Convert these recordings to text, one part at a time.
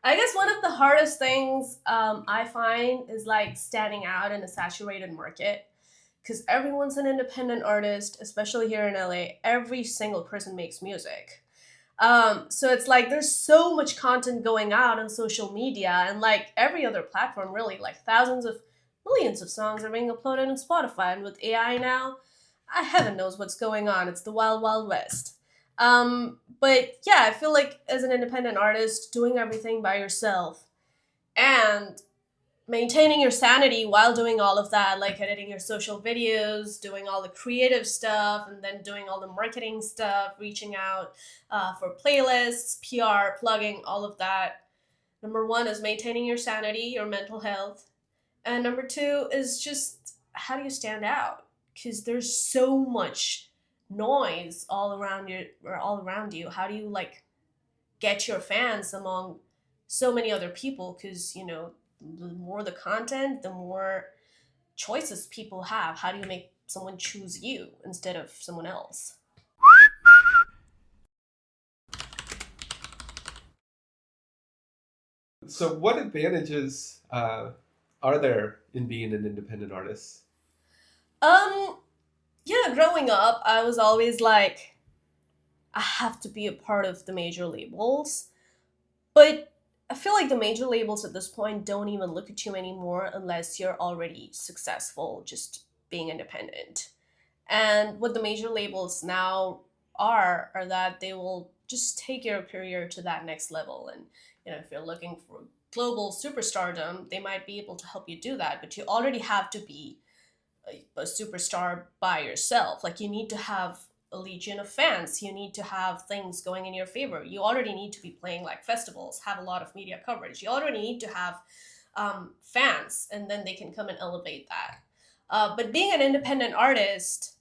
I guess one of the hardest things I find is like standing out in a saturated market because everyone's an independent artist, especially here in LA. Every single person makes music. So it's like there's so much content going out on social media and like every other platform, really, like thousands of millions of songs are being uploaded on Spotify. And with AI now, I heaven knows what's going on. It's the wild, wild west. But yeah, I feel like as an independent artist, doing everything by yourself and maintaining your sanity while doing all of that, like editing your social videos, doing all the creative stuff, and then doing all the marketing stuff, reaching out for playlists, PR, plugging, all of that. Number one is maintaining your sanity, your mental health. And number two is just how do you stand out? Because there's so much noise all around you. How do you like get your fans among so many other people? Because the more the content, the more choices people have. How do you make someone choose you instead of someone else? So, what advantages are there in being an independent artist? Um, growing up, I was always like, I have to be a part of the major labels. But I feel like the major labels at this point don't even look at you anymore unless you're already successful, just being independent. And what the major labels now are that they will just take your career to that next level. And if you're looking for global superstardom, they might be able to help you do that. But you already have to be a superstar by yourself. Like you need to have a legion of fans. You need to have things going in your favor. You already need to be playing like festivals, have a lot of media coverage. You already need to have fans, and then they can come and elevate that. But being an independent artist,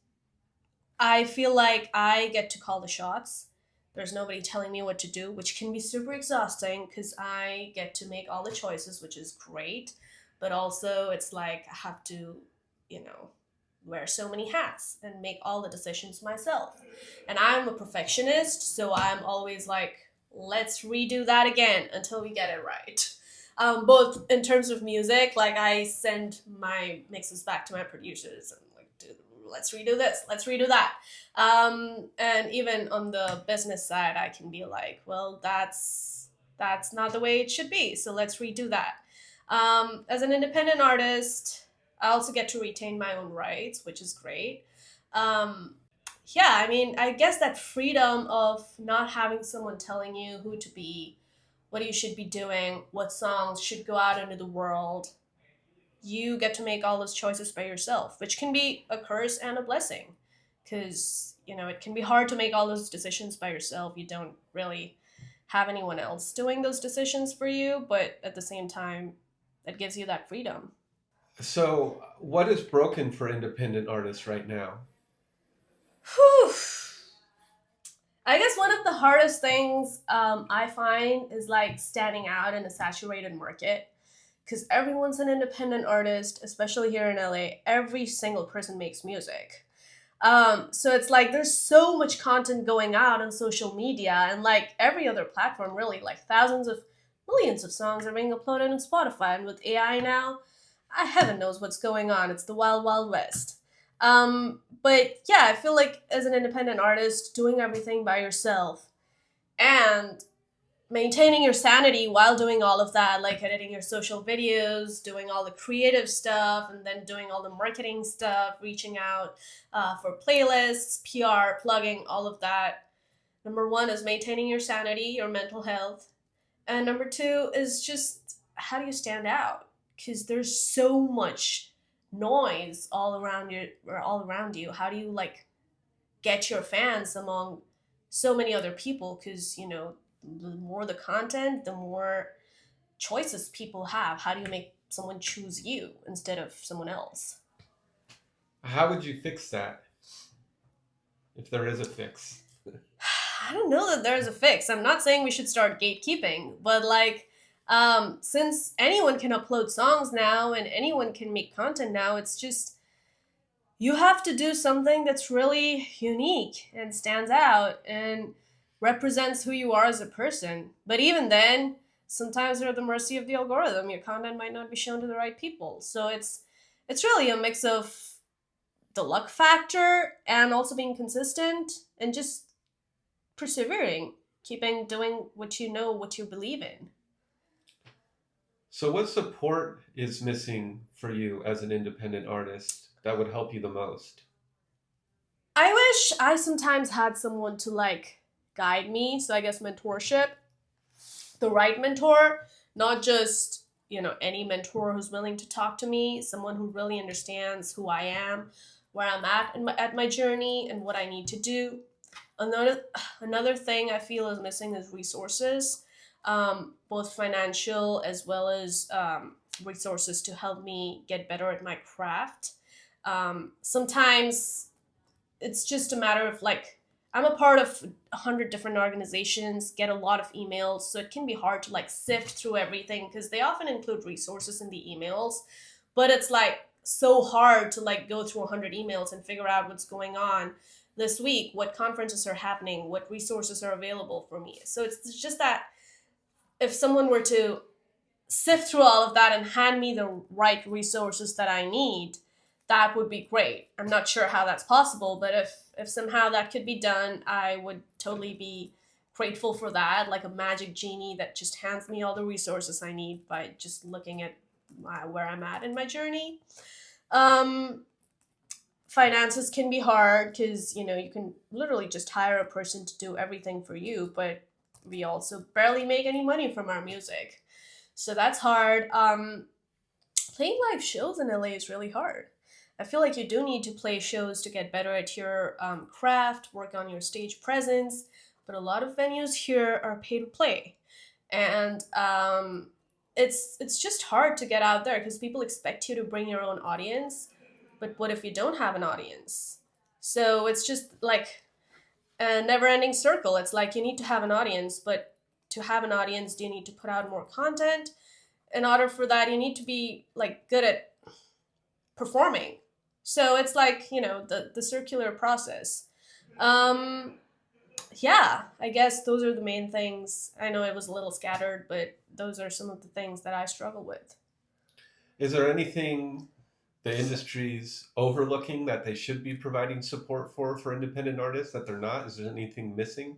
I feel like I get to call the shots. There's nobody telling me what to do, which can be super exhausting because I get to make all the choices, which is great. But also, it's like I have to, you know, wear so many hats and make all the decisions myself. And I'm a perfectionist, so I'm always like, let's redo that again until we get it right. Both in terms of music, like I send my mixes back to my producers and like, dude, let's redo this, let's redo that. And even on the business side, I can be like, well, that's not the way it should be, so let's redo that. As an independent artist, I also get to retain my own rights, which is great. Um, yeah, I mean, I guess that freedom of not having someone telling you who to be, what you should be doing, what songs should go out into the world, you get to make all those choices by yourself, which can be a curse and a blessing. Because, it can be hard to make all those decisions by yourself. You don't really have anyone else doing those decisions for you, but at the same time, it gives you that freedom. So, what is broken for independent artists right now? Whew. I guess one of the hardest things I find is like standing out in a saturated market because everyone's an independent artist, especially here in LA. Every single person makes music. So it's like there's so much content going out on social media and like every other platform, really, like thousands of millions of songs are being uploaded on Spotify. And with AI now, I heaven knows what's going on. It's the wild, wild west. But yeah, I feel like as an independent artist, doing everything by yourself and maintaining your sanity while doing all of that, like editing your social videos, doing all the creative stuff, and then doing all the marketing stuff, reaching out for playlists, PR, plugging, all of that. Number one is maintaining your sanity, your mental health. And number two is just how do you stand out? Because there's so much noise all around you. How do you like get your fans among so many other people? Because the more the content, the more choices people have. How do you make someone choose you instead of someone else? How would you fix that if there is a fix? I don't know that there's a fix. I'm not saying we should start gatekeeping, but like, since anyone can upload songs now and anyone can make content now, it's just you have to do something that's really unique and stands out and represents who you are as a person. But even then, sometimes you're at the mercy of the algorithm. Your content might not be shown to the right people. So it's really a mix of the luck factor and also being consistent and just persevering, keeping doing what you know, what you believe in. So, what support is missing for you as an independent artist that would help you the most? I wish I sometimes had someone to like guide me. So I guess mentorship, the right mentor, not just, any mentor who's willing to talk to me, someone who really understands who I am, where I'm at at my journey and what I need to do. Another thing I feel is missing is resources, both financial as well as resources to help me get better at my craft. Sometimes it's just a matter of like I'm a part of 100 different organizations, get a lot of emails, so it can be hard to like sift through everything because they often include resources in the emails, but it's like so hard to like go through 100 emails and figure out what's going on this week, what conferences are happening, what resources are available for me. So it's just that if someone were to sift through all of that and hand me the right resources that I need, that would be great. I'm not sure how that's possible, but if somehow that could be done, I would totally be grateful for that, like a magic genie that just hands me all the resources I need by just looking at where I'm at in my journey. Um, Finances can be hard because you can literally just hire a person to do everything for you, but we also barely make any money from our music, so that's hard. Playing live shows in LA is really hard. I feel like you do need to play shows to get better at your craft, work on your stage presence, but a lot of venues here are pay to play, and it's just hard to get out there because people expect you to bring your own audience. But what if you don't have an audience? So it's just like a never-ending circle. It's like you need to have an audience, but to have an audience, do you need to put out more content? In order for that, you need to be like good at performing. So it's like the circular process. Um, yeah, I guess those are the main things. I know it was a little scattered, but those are some of the things that I struggle with. Is there anything the industry's overlooking that they should be providing support for independent artists that they're not? Is there anything missing?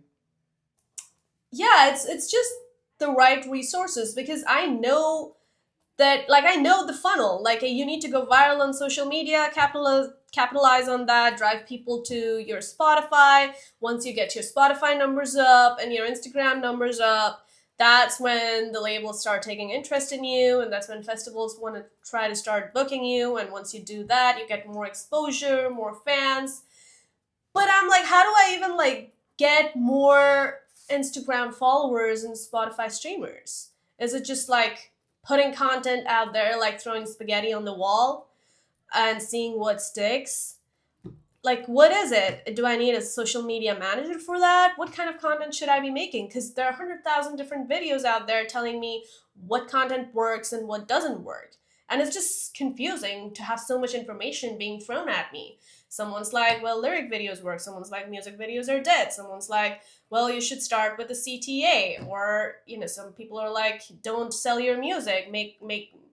Yeah, it's just the right resources because I know that like I know the funnel. Like you need to go viral on social media, capitalize on that, drive people to your Spotify. Once you get your Spotify numbers up and your Instagram numbers up, that's when the labels start taking interest in you, and that's when festivals want to try to start booking you. And once you do that, you get more exposure, more fans. But I'm like, how do I even like get more Instagram followers and Spotify streamers? Is it just like putting content out there, like throwing spaghetti on the wall and seeing what sticks? Like, what is it? Do I need a social media manager for that? What kind of content should I be making? Because there are 100,000 different videos out there telling me what content works and what doesn't work. And it's just confusing to have so much information being thrown at me. Someone's like, well, lyric videos work. Someone's like, music videos are dead. Someone's like, well, you should start with a CTA. Or, some people are like, don't sell your music.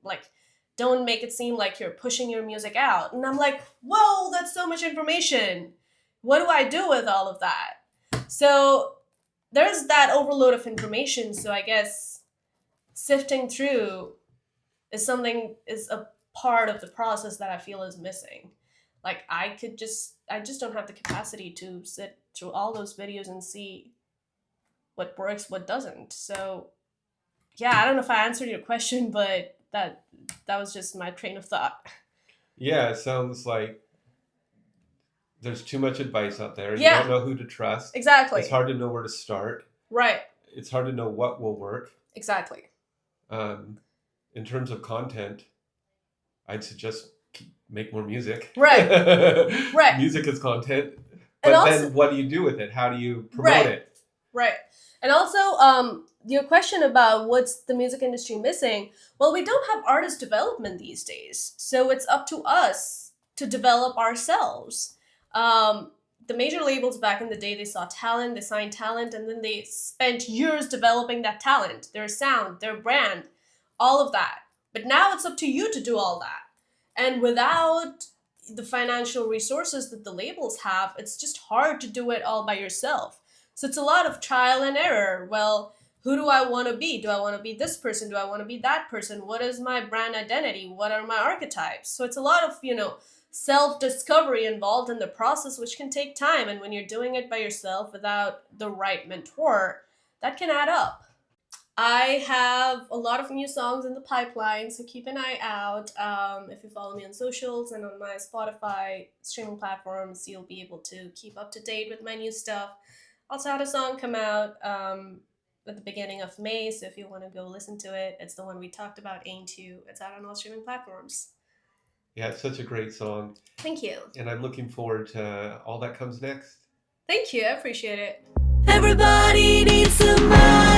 Like, don't make it seem like you're pushing your music out. And I'm like, whoa, that's so much information. What do I do with all of that? So there's that overload of information. So I guess sifting through is a part of the process that I feel is missing. Like I just don't have the capacity to sit through all those videos and see what works, what doesn't. So yeah, I don't know if I answered your question, but that was just my train of thought. Yeah, it sounds like there's too much advice out there. You don't Yeah, know who to trust. It's exactly. hard to know where to start. Right. It's hard to know what will work. Exactly. Um, in terms of content, I'd suggest make more music. Right. Right. Music is content, And but also then what do you do with it? How do you promote right. it? Right. And also, your question about what's the music industry missing? Well, we don't have artist development these days, so it's up to us to develop ourselves. Um, the major labels back in the day, they saw talent, they signed talent, and then they spent years developing that talent, their sound, their brand, all of that. But now it's up to you to do all that. And without the financial resources that the labels have, it's just hard to do it all by yourself. So it's a lot of trial and error. Well, who do I want to be? Do I want to be this person? Do I want to be that person? What is my brand identity? What are my archetypes? So it's a lot of, self-discovery involved in the process, which can take time. And when you're doing it by yourself without the right mentor, that can add up. I have a lot of new songs in the pipeline, so keep an eye out. If you follow me on socials and on my Spotify streaming platforms, you'll be able to keep up to date with my new stuff. Also had a song come out at the beginning of May, so if you want to go listen to it, it's the one we talked about, Ain't You. It's out on all streaming platforms. Yeah, it's such a great song. Thank you. And I'm looking forward to all that comes next. Thank you. I appreciate it. Everybody needs some love.